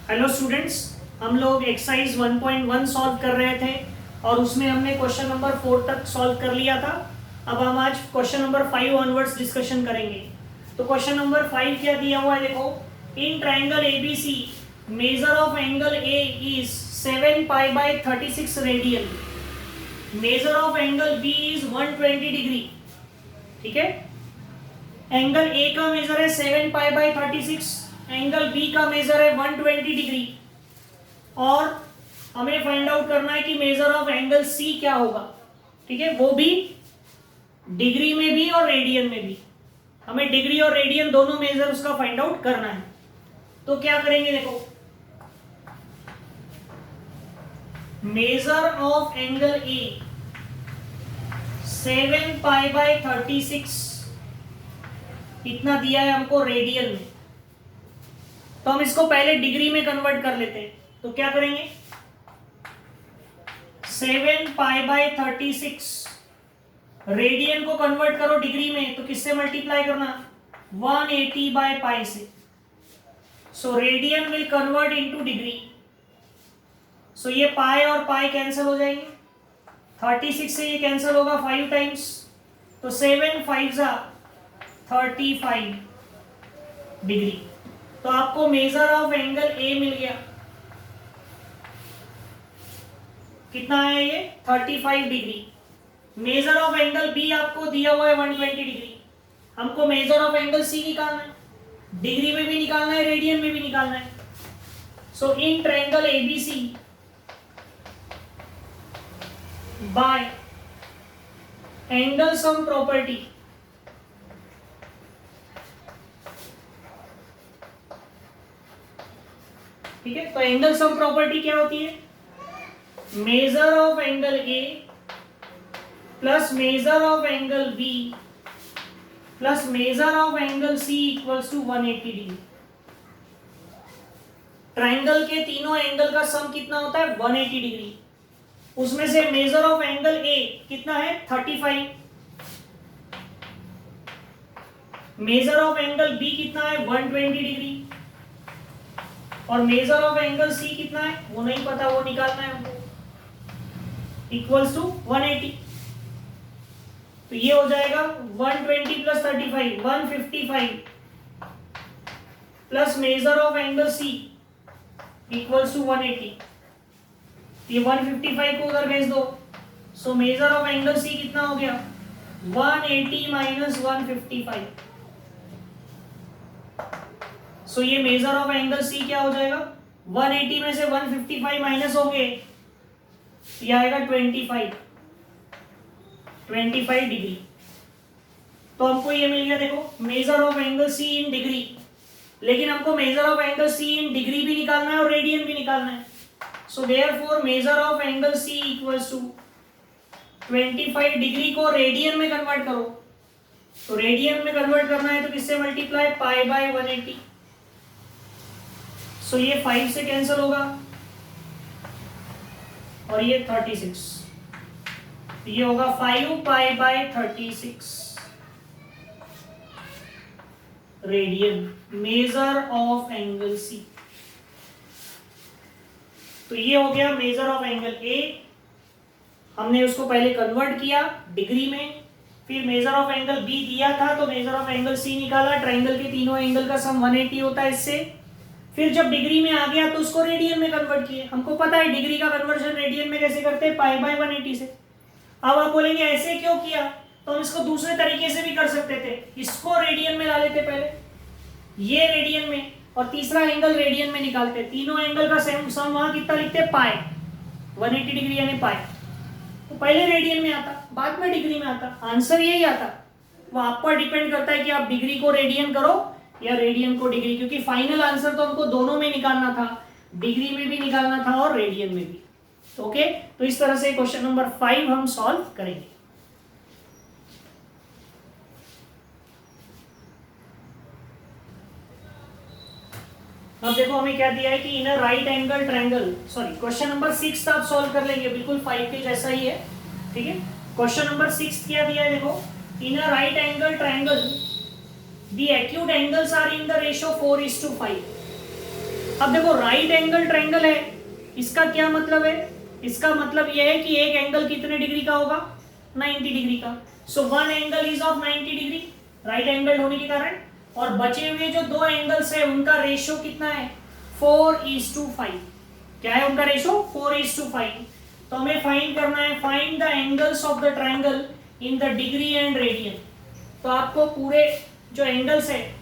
Hello students, हम लोग exercise 1.1 solve कर रहे थे और उसमें हमने क्वेश्चन नंबर 4 तक सॉल्व कर लिया था। अब हम आज क्वेश्चन नंबर 5 ऑनवर्ड्स डिस्कशन करेंगे। तो क्वेश्चन नंबर 5 क्या दिया हुआ है, देखो। In triangle ABC measure of angle A is 7 pi by 36 radian, measure of angle B is 120 degree. ठीक है, एंगल ए का मेजर है 7 पाई बाय 36, एंगल बी का मेजर है 120 डिग्री और हमें फाइंड आउट करना है कि मेजर ऑफ एंगल सी क्या होगा। ठीक है, वो भी डिग्री में भी और रेडियन में भी। हमें डिग्री और रेडियन दोनों मेजर उसका फाइंड आउट करना है। तो क्या करेंगे, देखो। Measure of angle A 7 pi by 36 इतना दिया है हमको रेडियन में, तो हम इसको पहले डिग्री में कन्वर्ट कर लेते हैं। तो क्या करेंगे, 7 पाई बाय 36 रेडियन को कन्वर्ट करो डिग्री में, तो किससे मल्टीप्लाई करना, 180 बाय पाई से। So radian will convert into degree. So ये पाई और पाई कैंसिल हो जाएंगे, 36 से ये कैंसिल होगा 5 टाइम्स, तो 7 5 35 डिग्री। तो आपको मेजर ऑफ एंगल ए मिल गया। कितना है ये, 35 degree. Measure of angle B आपको दिया हुआ है 120 डिग्री। हमको मेजर ऑफ एंगल सी निकालना है, डिग्री में भी निकालना है, रेडियन में भी निकालना है। So in triangle ABC by angle sum property ठीक है, तो एंगल सम प्रॉपर्टी क्या होती है, measure of angle A plus measure of angle B plus measure of angle C equals to 180 degree. Triangle के तीनों एंगल का सम कितना होता है, 180 डिग्री। उसमें से मेजर ऑफ एंगल ए कितना है, 35। मेजर ऑफ एंगल बी कितना है, 120 डिग्री। और मेजर ऑफ एंगल सी कितना है वो नहीं पता, वो निकालना है हमको, इक्वल्स टू 180। तो ये हो जाएगा 120 plus 35 155 plus measure of angle C equals to 180। ये 155 को उधर भेज दो। So measure of angle C कितना हो गया, 180 माइनस 155। सो ये मेजर ऑफ एंगल सी क्या हो जाएगा, 180 में से 155 माइनस होंगे, ये आएगा 25 डिग्री। तो हमको ये मिल गया, देखो, measure of angle C in degree. लेकिन हमको measure of angle C in degree भी निकालना है और रेडियन भी निकालना है। So therefore measure of angle C equals to 25 degree को रेडियन में कन्वर्ट करो। तो रेडियन में कन्वर्ट करना है तो किससे मल्टीप्लाई, पाई बाय 180। सो ये 5 से कैंसिल होगा और ये 36, ये होगा 5 pi by 36 radian, measure of angle C. तो ये हो गया मेजर ऑफ एंगल ए। हमने उसको पहले कन्वर्ट किया डिग्री में, फिर मेजर ऑफ एंगल बी दिया था तो मेजर ऑफ एंगल सी निकाला। ट्राइंगल के तीनों एंगल का सम 180 होता है इससे। फिर जब डिग्री में आ गया तो उसको रेडियन में कन्वर्ट किए। हमको पता है डिग्री का कन्वर्जन रेडियन में कैसे करते हैं, पाई बाय 180 से। अब आप बोलेंगे ऐसे क्यों किया, तो हम इसको दूसरे तरीके से भी कर सकते थे। इसको रेडियन में ला लेते पहले, ये रेडियन में, और तीसरा एंगल रेडियन में निकालते। तीनों एंगल का सम वहां कितना लिखते हैं, पाई, 180 डिग्री यानी पाई। तो पहले रेडियन में आता, बाद में डिग्री में आता, आंसर यही आता। वो आप पर डिपेंड करता है कि आप डिग्री को रेडियन करो या रेडियन को डिग्री, क्योंकि फाइनल आंसर तो हमको दोनों में निकालना था, डिग्री में भी निकालना था और रेडियन में भी। ओके, तो इस तरह से क्वेश्चन नंबर 5 हम सॉल्व करेंगे। अब देखो हमें क्या दिया है कि in a right angle triangle, sorry question number 6 आप सॉल्व कर लेंगे, बिल्कुल 5 के जैसा ही है। ठीक है, क्वेश्चन नंबर 6 क्या दिया है, देखो। In a right angle triangle the acute angles are in the ratio 4:5। अब देखो राइट एंगल ट्रायंगल है, इसका क्या मतलब है? इसका मतलब यह है कि एक एंगल कितने डिग्री का होगा? 90 डिग्री का। So one angle is of 90 degree right angle होने के कारण, और बचे हुए जो दो एंगल्स है उनका रेशियो कितना है? 4:5। क्या है उनका रेशियो? 4:5। तो हमें फाइंड करना है, find the angles of the triangle in the degree and radian. तो आपको पूरे जो एंगल्स है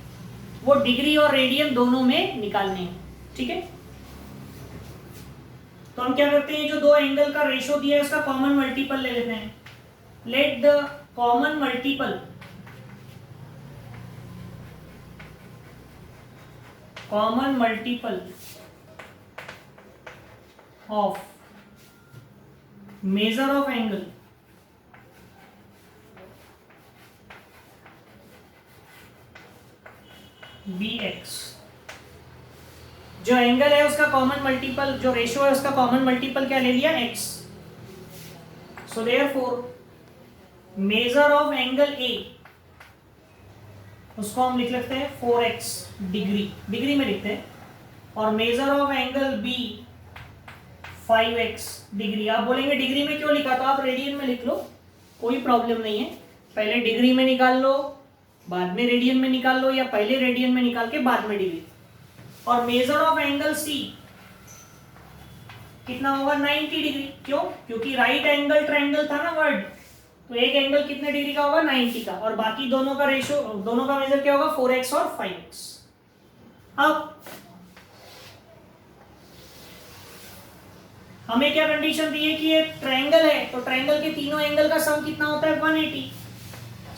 वो डिग्री और रेडियन दोनों में निकालने हैं, ठीक है? तो हम क्या करते हैं, जो दो एंगल का रेशियो दिया है उसका कॉमन मल्टीपल ले लेते हैं। Let the common multiple of major of angle bx, जो एंगल है उसका कॉमन मल्टीपल, जो रेशियो है उसका कॉमन मल्टीपल क्या ले लिया? x। So therefore measure of angle a, उसको हम लिख लेते हैं 4x डिग्री में लिखते हैं, और measure of angle b 5x degree. आप बोलेंगे डिग्री में क्यों लिखा? तो आप रेडियन में लिख लो, कोई प्रॉब्लम नहीं है। पहले डिग्री में निकाल लो, बाद में रेडियन में निकाल लो, या पहले रेडियन में निकाल के बाद में डिग्री। और मेजर ऑफ एंगल c कितना होगा? 90 डिग्री। क्यों? क्योंकि राइट एंगल ट्रायंगल था ना वर्ड, तो एक एंगल कितने डिग्री का होगा? 90 का, और बाकी दोनों का रेशियो, दोनों का मेजर क्या होगा? 4x और 5x। अब हमें क्या कंडीशन दी है कि ये ट्रायंगल है, तो ट्रायंगल के तीनों एंगल का सम कितना होता है? 180।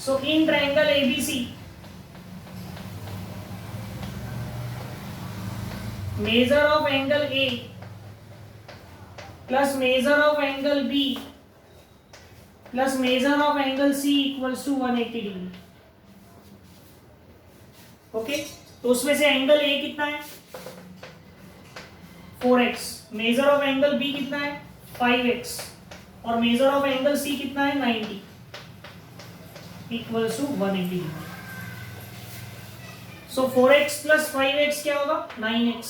So in triangle ABC measure of angle A plus measure of angle B plus measure of angle C equals to 180 degree. Okay, तो उसमें से एंगल A कितना है? 4x, major of angle B कितना है? 5x, और मेजर ऑफ एंगल C कितना है? 90 equals to 180 degree. So 4x plus 5x क्या होगा? 9x।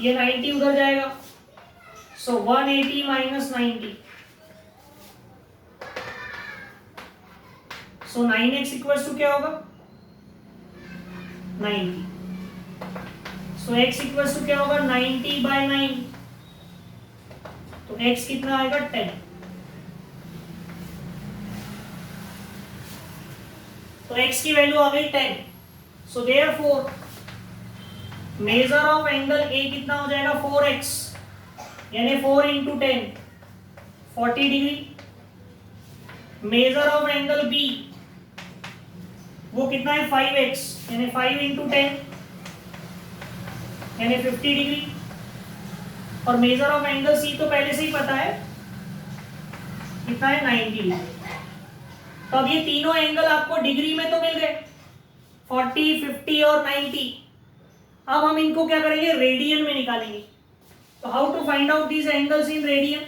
ये 90 उधर जाएगा, so 180 minus 90, so 9x equals to क्या होगा? 90। सो x इक्वल्स टू क्या होगा? 90/9, तो x कितना आएगा? 10। तो x की वैल्यू आ गई 10। सो therefore measure of angle A कितना हो जाएगा? 4x, यानी 4 into 10 40 degree. Measure of angle B वो कितना है? 5x, यानी 5 इंटू 10 यानी 50 डिग्री। और मेजर ऑफ एंगल C तो पहले से ही पता है कितना है? 90 डिग्री। तो अब ये तीनों एंगल आपको डिग्री में तो मिल गए, 40, 50 और 90। अब हम इनको क्या करेंगे? रेडियन में निकालेंगे। तो how to find out these angles in radian?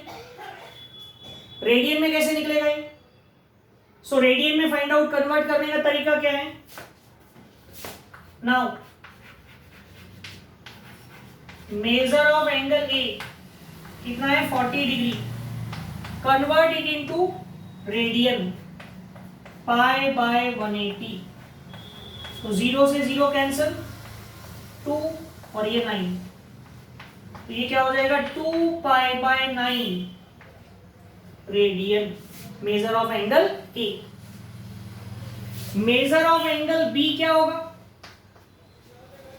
Radian में कैसे निकलेगा ये? सो रेडियन में फाइंड आउट कन्वर्ट करने का तरीका क्या है? Now measure of angle A कितना है? 40 degree. Convert it into radian, π/180। तो 0 से 0 कैंसिल, 2 और ये 9, तो ये क्या हो जाएगा? 2π/9 radian measure of angle A। Measure of angle B क्या होगा?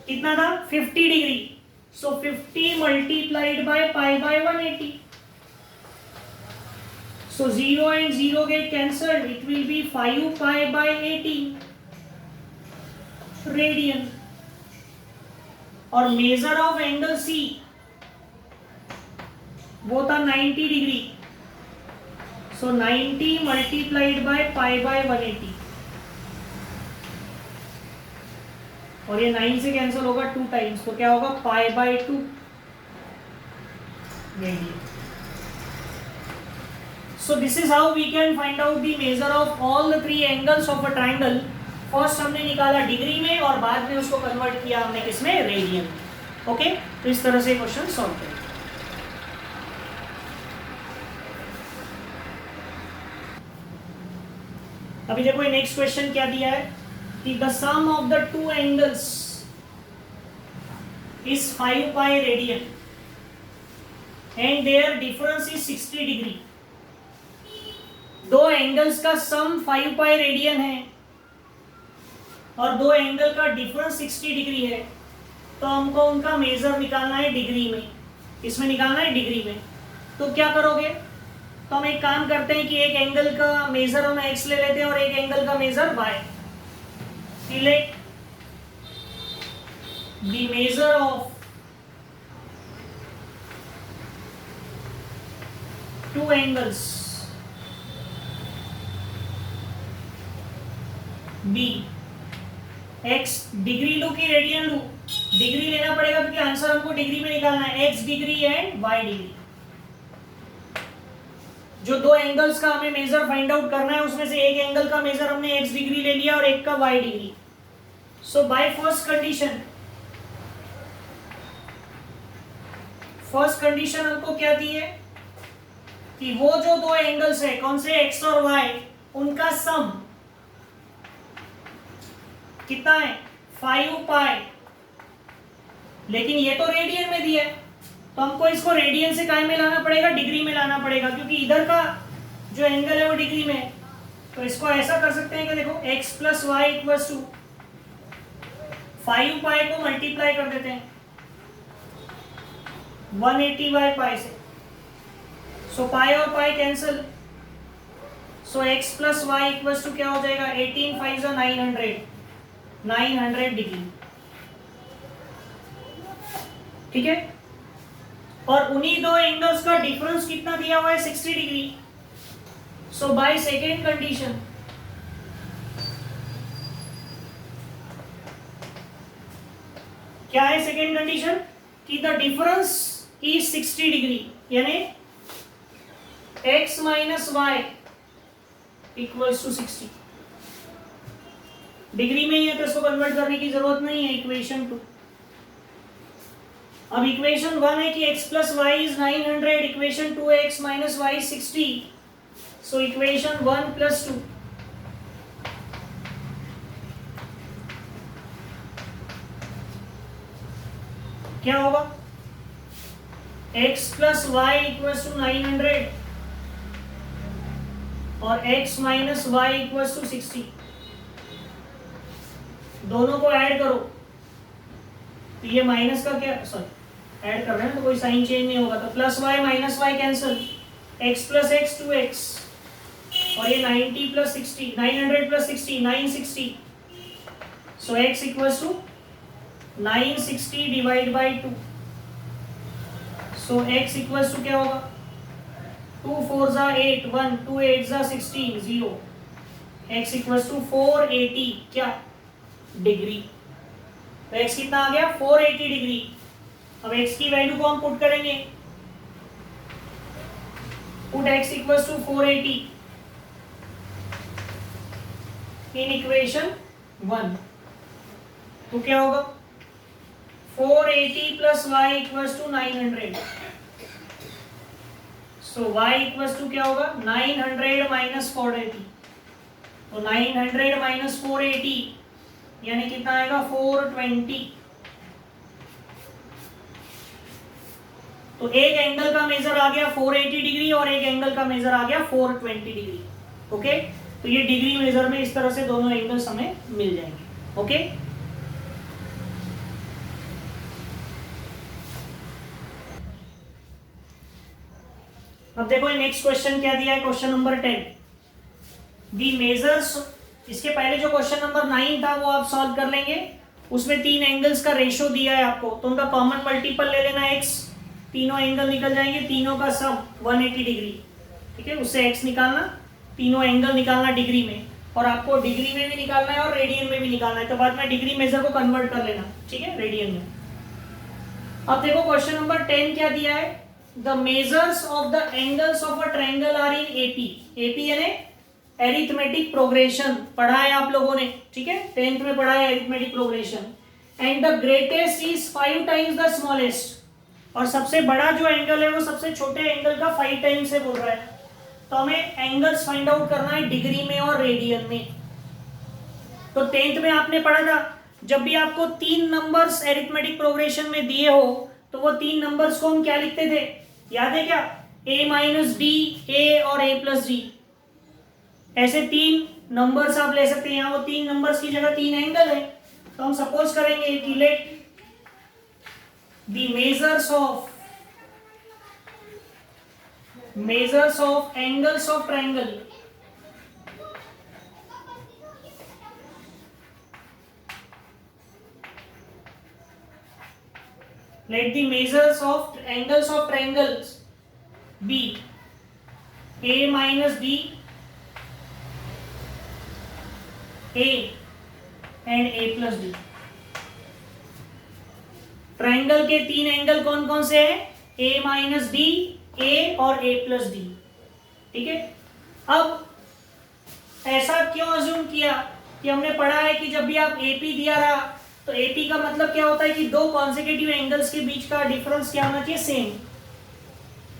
कितना था? 50 degree. So 50 multiplied by π/180। So 0 and 0 get cancelled. It will be 5π/18 radian. और मेजर ऑफ एंगल C वो था 90 डिग्री। सो 90 मल्टीप्लाइड बाय π/180, और ये 9 से कैंसिल होगा 2 टाइम्स, तो क्या होगा? π/2 radian. So this is how we can find out the measure of all the 3 angles of a triangle. First हमने निकाला डिग्री में, और बाद में उसको कन्वर्ट किया हमने किसमें? रेडियन। ओके, तो इस तरह से क्वेश्चन सॉल्व करें। अभी देखो नेक्स्ट क्वेश्चन क्या दिया है कि the sum of the two angles is 5 pi radian and their difference is 60 degree. दो एंगल्स का सम 5 पाई रेडियन है और दो एंगल का डिफरेंस 60 डिग्री है, तो हमको उनका मेजर निकालना है डिग्री में। इसमें निकालना है डिग्री में, तो क्या करोगे? तो हम एक काम करते हैं कि एक एंगल का मेजर हम x ले लेते हैं और एक एंगल का measure y। Select the measure of two angles b। x degree लू की रेडियन लू? डिग्री लेना पड़ेगा क्योंकि आंसर हमको डिग्री में निकालना है। x degree and y degree. जो दो एंगल्स का हमें मेजर फाइंड आउट करना है उसमें से एक एंगल का मेजर हमने x डिग्री ले लिया और एक का y degree. So by first condition हमको क्या दी है कि वो जो दो एंगल्स है कौन से x और y, उनका सम कितना है? 5 पाई। लेकिन ये तो रेडियन में दिया है, तो हमको इसको रेडियन से काय में लाना पड़ेगा? डिग्री में लाना पड़ेगा, क्योंकि इधर का जो एंगल है वो डिग्री में है। तो इसको ऐसा कर सकते हैं कि देखो x plus y equals to 5 pi को मल्टीप्लाई कर देते हैं 180 बाई पाई से। सो पाई और pi cancel, so x plus y equals to क्या हो जाएगा? 18 5 900 डिग्री। ठीक है, और उन्हीं दो एंगल्स का डिफरेंस कितना दिया हुआ है? 60 degree. So by second condition क्या है? सेकेंड कंडीशन कि द डिफरेंस इज 60 डिग्री, यानी x minus y equals to 60। Degree में ही है तो इसको कन्वर्ट करने की जरूरत नहीं है इक्वेशन 2। अब इक्वेशन 1 है कि x plus y is 900, equation 2 है x minus y 60। So equation 1 plus 2 क्या होगा? x plus y equals to 900 और x minus y equals to 60। दोनों को ऐड करो तो ये माइनस का क्या, सॉरी ऐड कर रहे हैं तो कोई साइन चेंज नहीं होगा, तो plus y minus y cancel, x plus x 2x और ये 90 plus 60, 900 plus 60 960। So x equals to 960 divide by 2। So x equals to क्या होगा? 2 4 जा 8 1 2 8 जा 16 0। x इक्वल्स टू 480 क्या? डिग्री। तो x कितना आ गया? 480 डिग्री। अब x की वैल्यू को हम पुट करेंगे, put x equals to 480 in equation 1। तो क्या होगा? 480 plus y equals to 900। So y equals to क्या होगा? 900 माइनस 480। तो 900 माइनस 480 यानी कितना आएगा? 420। तो एक एंगल का मेजर आ गया 480 डिग्री और एक एंगल का मेजर आ गया 420 डिग्री। ओके, तो ये डिग्री मेजर में इस तरह से दोनों एंगल्स हमें मिल जाएंगे। ओके, अब देखो नेक्स्ट क्वेश्चन क्या दिया है? क्वेश्चन नंबर 10 दी मेजर्स। इसके पहले जो क्वेश्चन नंबर 9 था वो आप सॉल्व कर लेंगे। उसमें तीन एंगल्स का रेशो दिया है आपको, तो उनका कॉमन मल्टीपल ले लेना x। तीनों एंगल निकल जाएंगे, तीनों का सम 180 डिग्री। ठीक है, उससे x निकालना, तीनों एंगल निकालना डिग्री में, और आपको डिग्री में भी निकालना है और रेडियन में भी निकालना है। तो बाद में डिग्री मेजर को कन्वर्ट कर लेना, ठीक है, रेडियन में। अब देखो क्वेश्चन नंबर 10 क्या दिया है? The measures of the angles of a triangle are in AP. AP यानी एरिथमेटिक प्रोग्रेशन पढ़ा है आप लोगों ने, ठीक है, 10th में पढ़ा है arithmetic progression. And the greatest is 5 times the smallest, और सबसे बड़ा जो एंगल है वो सबसे छोटे एंगल का 5 टाइम्स से बोल रहा है। तो हमें एंगल्स फाइंड आउट करना है डिग्री में और रेडियन में। तो 10th में आपने पढ़ा था, जब भी आपको 3 नंबर्स एरिथमेटिक प्रोग्रेशन में दिए हो तो वो 3 नंबर्स को हम क्या लिखते थे, याद है क्या? a माइनस डी, ए और a प्लस डी। ऐसे 3 नंबर्स आप ले सकते हैं। यहाँ वो 3 नंबर्स की जगह 3 एंगल है। तो हम सपोज करेंगे कि late the measures of angles of triangle let the measures of angles of triangles be a minus d, a and a plus d। Triangle के 3 एंगल कौन कौन से हैं? a माइनस डी, ए और a प्लस डी। ठीक है, अब ऐसा क्यों अज्यूम किया कि हमने पढ़ा है कि जब भी आप AP दिया रहा तो AP का मतलब क्या होता है कि 2 कॉन्सेक्यूटिव एंगल्स के बीच का डिफरेंस क्या होना चाहिए? सेम।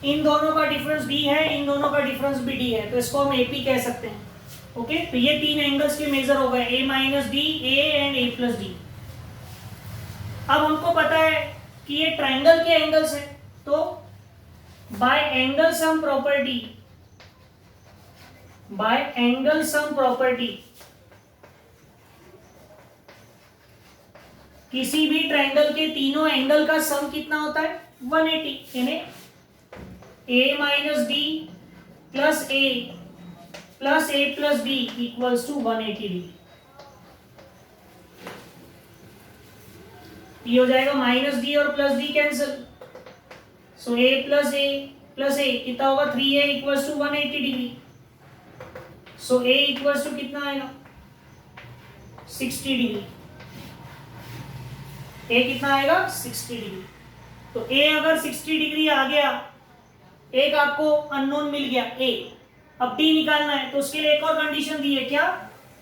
इन दोनों का डिफरेंस D है, इन दोनों का डिफरेंस भी D है, तो इसको हम AP कह सकते हैं। ओके, तो ये 3 एंगल्स के मेजर हो गए, a minus D, A and a plus D. अब हमको पता है कि ये ट्राइंगल के एंगल्स हैं, तो बाय एंगल सम प्रॉपर्टी किसी भी ट्राइंगल के तीनों एंगल का सम कितना होता है? 180, यानी a minus d plus a plus d equals to 180 degree. ये हो जाएगा माइनस डी और plus d cancel, so a plus a कितना होगा? 3a equals to 180 degree. So a equals to कितना आएगा? 60 डिग्री। a कितना आएगा? 60 डिग्री। तो a अगर 60 डिग्री आ गया, एक आपको अननोन मिल गया a, अब d निकालना है, तो उसके लिए एक और कंडीशन दी है, क्या?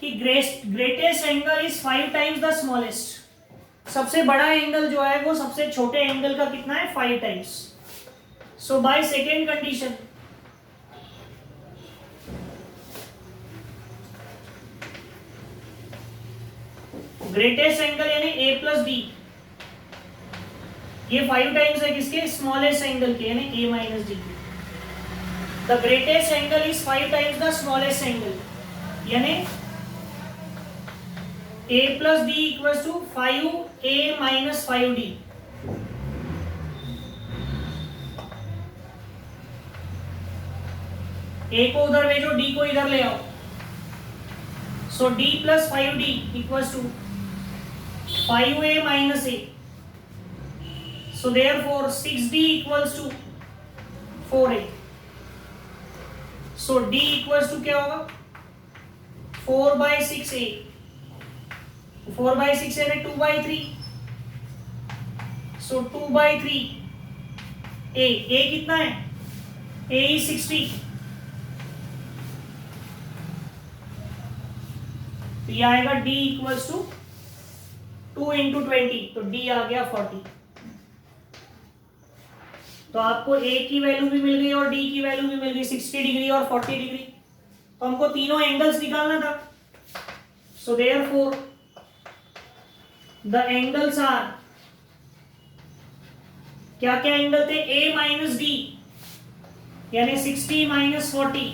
कि greatest angle is 5 times the smallest. सबसे बड़ा एंगल जो है वो सबसे छोटे एंगल का कितना है? 5 times. So by second condition greatest angle यानी a प्लस डी, ये 5 टाइम्स है किसके? स्मॉलेस्ट एंगल के, यानी a माइनस डी के। The greatest angle is 5 times the smallest angle, यानी a plus d equals to 5a minus 5d। a को उधर भेजो, d को इधर ले आओ, so d plus 5d equals to 5a minus a, so therefore 6d equals to 4a। So d equals to क्या होगा? 4/6a, 4/6 यानी 2/3, सो 2/3 a कितना है? a is 60, तो ये आएगा d इक्वल्स टू 2 इंटू 20, तो d आ गया 40। तो आपको a की वैल्यू भी मिल गई और d की वैल्यू भी मिल गई, 60 डिग्री और 40 डिग्री। तो हमको तीनों एंगल्स निकालना था, so therefore the angles are, क्या क्या एंगल थे? a माइनस डी यानी 60 माइनस 40,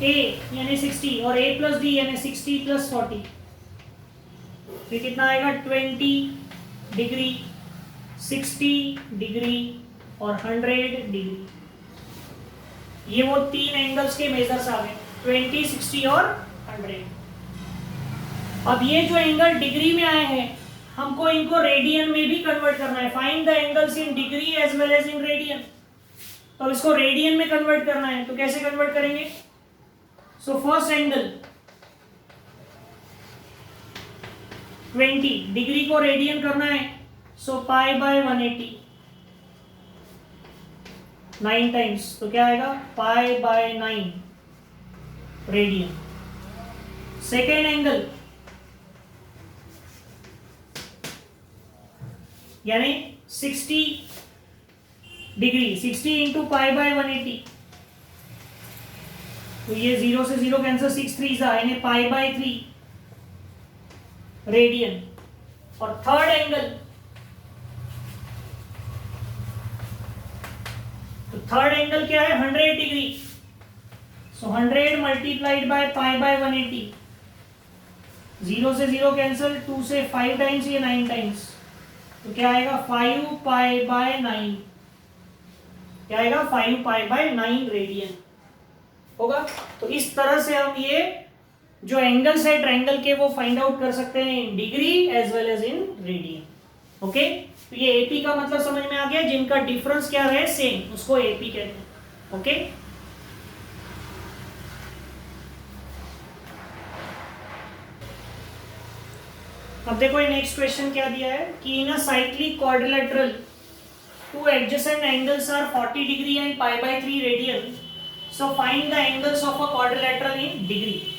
a यानी 60 और a प्लस डी यानी 60 प्लस 40। फिर कितना आएगा? 20 डिग्री, 60 डिग्री और 100 डिग्री। ये वो 3 एंगल्स के मेजर्स आ गए, 20, 60 और 100। अब ये जो एंगल डिग्री में आए हैं, हमको इनको रेडियन में भी कन्वर्ट करना है। Find the angles in degree as well as in radian. तो इसको रेडियन में कन्वर्ट करना है, तो कैसे कन्वर्ट करेंगे? सो फर्स्ट एंगल 20 डिग्री को रेडियन करना है, सो π/180 9 टाइम्स, तो क्या आएगा? π/9 रेडियन। सेकेंड एंगल यानी 60 डिग्री, 60 इंटू पाई बाय 180, तो ये 0 से 0 कैंसिल, 6 3 यानी पाई बाय 3 रेडियन। और थर्ड एंगल, तो थर्ड एंगल क्या है 100 degree, so 100 multiplied by pi by 180, 0 से 0 कैंसिल, 2 से 5 टाइम्स, ये 9 टाइम्स, तो क्या आएगा 5 पाई बाय 9, क्या आएगा 5 पाई बाय 9 रेडियन होगा। तो इस तरह से हम ये जो एंगल्स है ट्रायंगल के वो फाइंड आउट कर सकते हैं in degree as well as in radian. Okay, तो ये एपी का मतलब समझ में आ गया, जिनका डिफरेंस क्या है सेम, उसको एपी कहते हैं। ओके, अब देखो ये नेक्स्ट क्वेश्चन क्या दिया है कि in a cyclic quadrilateral two adjacent angles are 40 degree and pi by 3 radian, so find the angles of a quadrilateral in degree.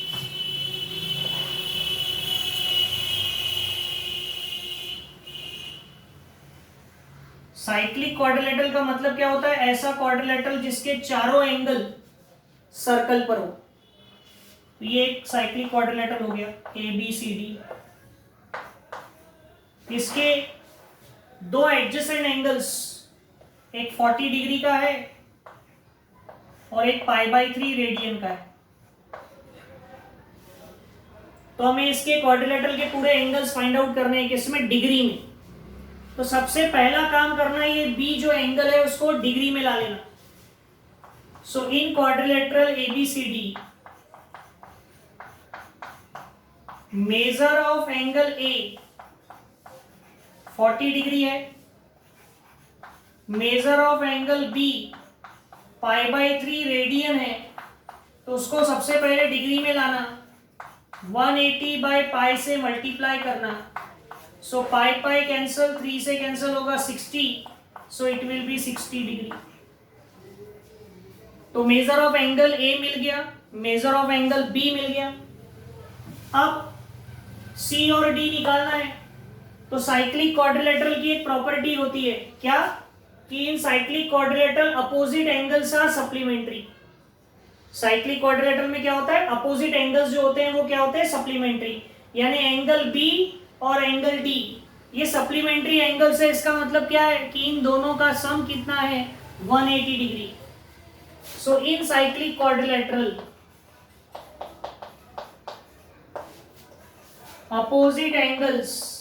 Cyclic quadrilateral का मतलब क्या होता है, ऐसा क्वाड्रिलेटरल जिसके चारों एंगल सर्कल पर हो। तो ये एक साइक्लिक क्वाड्रिलेटरल हो गया ए बी सी डी, इसके दो एडजेसेंट एंगल्स, एक 40 डिग्री का है और एक पाई बाय 3 रेडियन का है। तो हमें इसके क्वाड्रिलेटरल के पूरे एंगल्स फाइंड आउट करने हैं, किसमें, डिग्री में। तो सबसे पहला काम करना है, ये बी जो एंगल है उसको डिग्री में ला लेना। So in quadrilateral ABCD, measure of angle A 40 degree है, measure of angle B pi by 3 radian है, तो उसको सबसे पहले डिग्री में लाना, 180 बाय पाई से मल्टीप्लाई करना, सो पाई पाई कैंसल, 3 से कैंसल होगा 60, so it will be 60 degree. तो मेजर ऑफ एंगल ए मिल गया, मेजर ऑफ एंगल बी मिल गया। अब सी और डी निकालना है। तो साइक्लिक क्वाड्रिलेटरल की एक प्रॉपर्टी होती है क्या, कि in cyclic quadrilateral opposite angles are supplementary. Cyclic quadrilateral में क्या होता है, अपोजिट एंगल्स जो होते हैं वो क्या होते हैं, सप्लीमेंट्री, यानी एंगल बी और एंगल डी ये सप्लीमेंट्री एंगल्स है। इसका मतलब क्या है कि इन दोनों का सम कितना है, 180 degree. So in cyclic quadrilateral opposite angles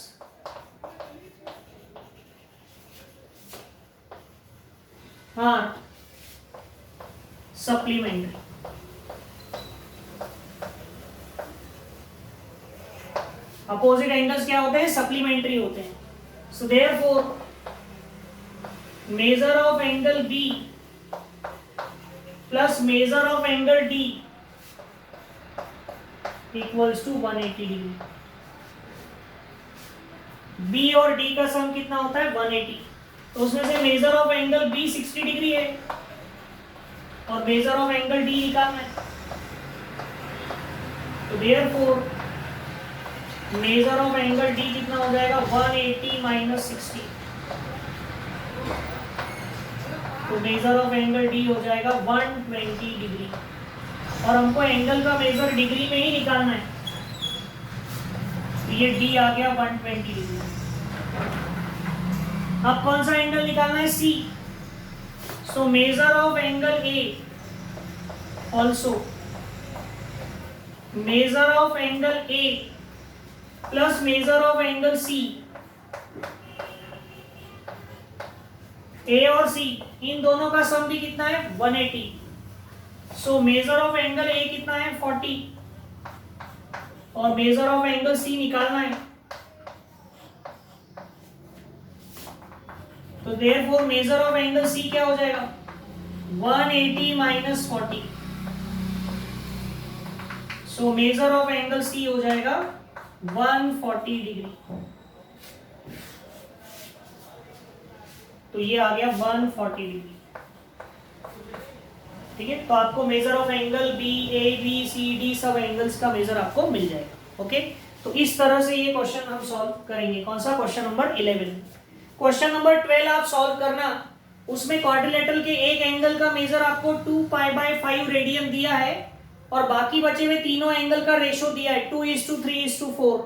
हाँ सप्लीमेंट्री। अपोजिट एंगल्स क्या होते हैं, सप्लीमेंट्री होते हैं। So therefore measure of angle B plus measure of angle D equals to 180 degree. B और डी का सम कितना होता है, 180। तो उसमें से measure of angle B 60 degree है और मेजर ऑफ एंगल डी निकालना है। तो therefore measure of angle D कितना हो जाएगा, 180 माइनस 60। तो मेजर ऑफ एंगल डी हो जाएगा 120 डिग्री, और हमको एंगल का मेजर डिग्री में ही निकालना है। तो ये डी आ गया 120 डिग्री। अब कौन सा एंगल निकालना है, C. So measure of angle A also measure of angle A plus measure of angle C, A और सी इन दोनों का सम भी कितना है, 180। सो मेजर ऑफ एंगल ए कितना है, 40, और मेजर ऑफ एंगल सी निकालना है। तो therefore measure of angle C क्या हो जाएगा, 180 minus 40। So measure of angle C हो जाएगा 140 डिग्री। तो ये आ गया 140 डिग्री। ठीक है, तो आपको measure of angle B, A B C D सब एंगल्स का मेजर आपको मिल जाएगा। ओके, तो इस तरह से ये क्वेश्चन हम सॉल्व करेंगे। कौन सा, क्वेश्चन नंबर 11। क्वेश्चन नंबर 12 आप सॉल्व करना, उसमें क्वाड्रिलेटरल के एक एंगल का मेजर आपको 2π/5 रेडियन दिया है और बाकी बचे हुए तीनों एंगल का रेशो दिया है 2:3:4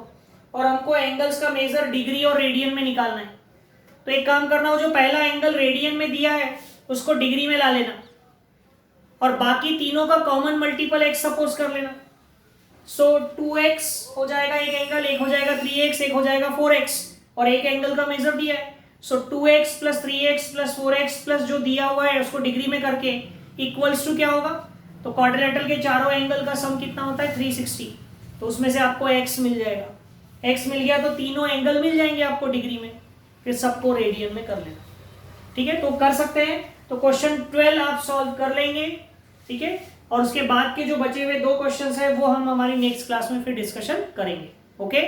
और हमको एंगल्स का मेजर डिग्री और रेडियन में निकालना है। तो एक काम करना, हो जो पहला एंगल रेडियन में दिया है उसको डिग्री में ला लेना और बाकी तीनों का कॉमन मल्टीपल x सपोज कर लेना। सो 2x हो जाएगा एक एंगल, एक हो जाएगा 3x, एक हो जाएगा 4x और एक एंगल का मेजर दिया है। सो 2x + 3x + 4x प्लस जो दिया हुआ है उसको डिग्री में करके इक्वल्स टू क्या होगा, तो क्वाड्रिलेटरल के चारों एंगल का सम कितना होता है 360, तो उसमें से आपको x मिल जाएगा। x मिल गया तो तीनों एंगल मिल जाएंगे आपको डिग्री में, फिर सबको रेडियन में कर लेना। ठीक है, तो कर सकते हैं। तो क्वेश्चन 12 आप सॉल्व कर लेंगे। ठीक है, और उसके बाद के जो बचे हुए 2 क्वेश्चंस है वो हम हमारी नेक्स्ट क्लास में फिर डिस्कशन करेंगे। ओके।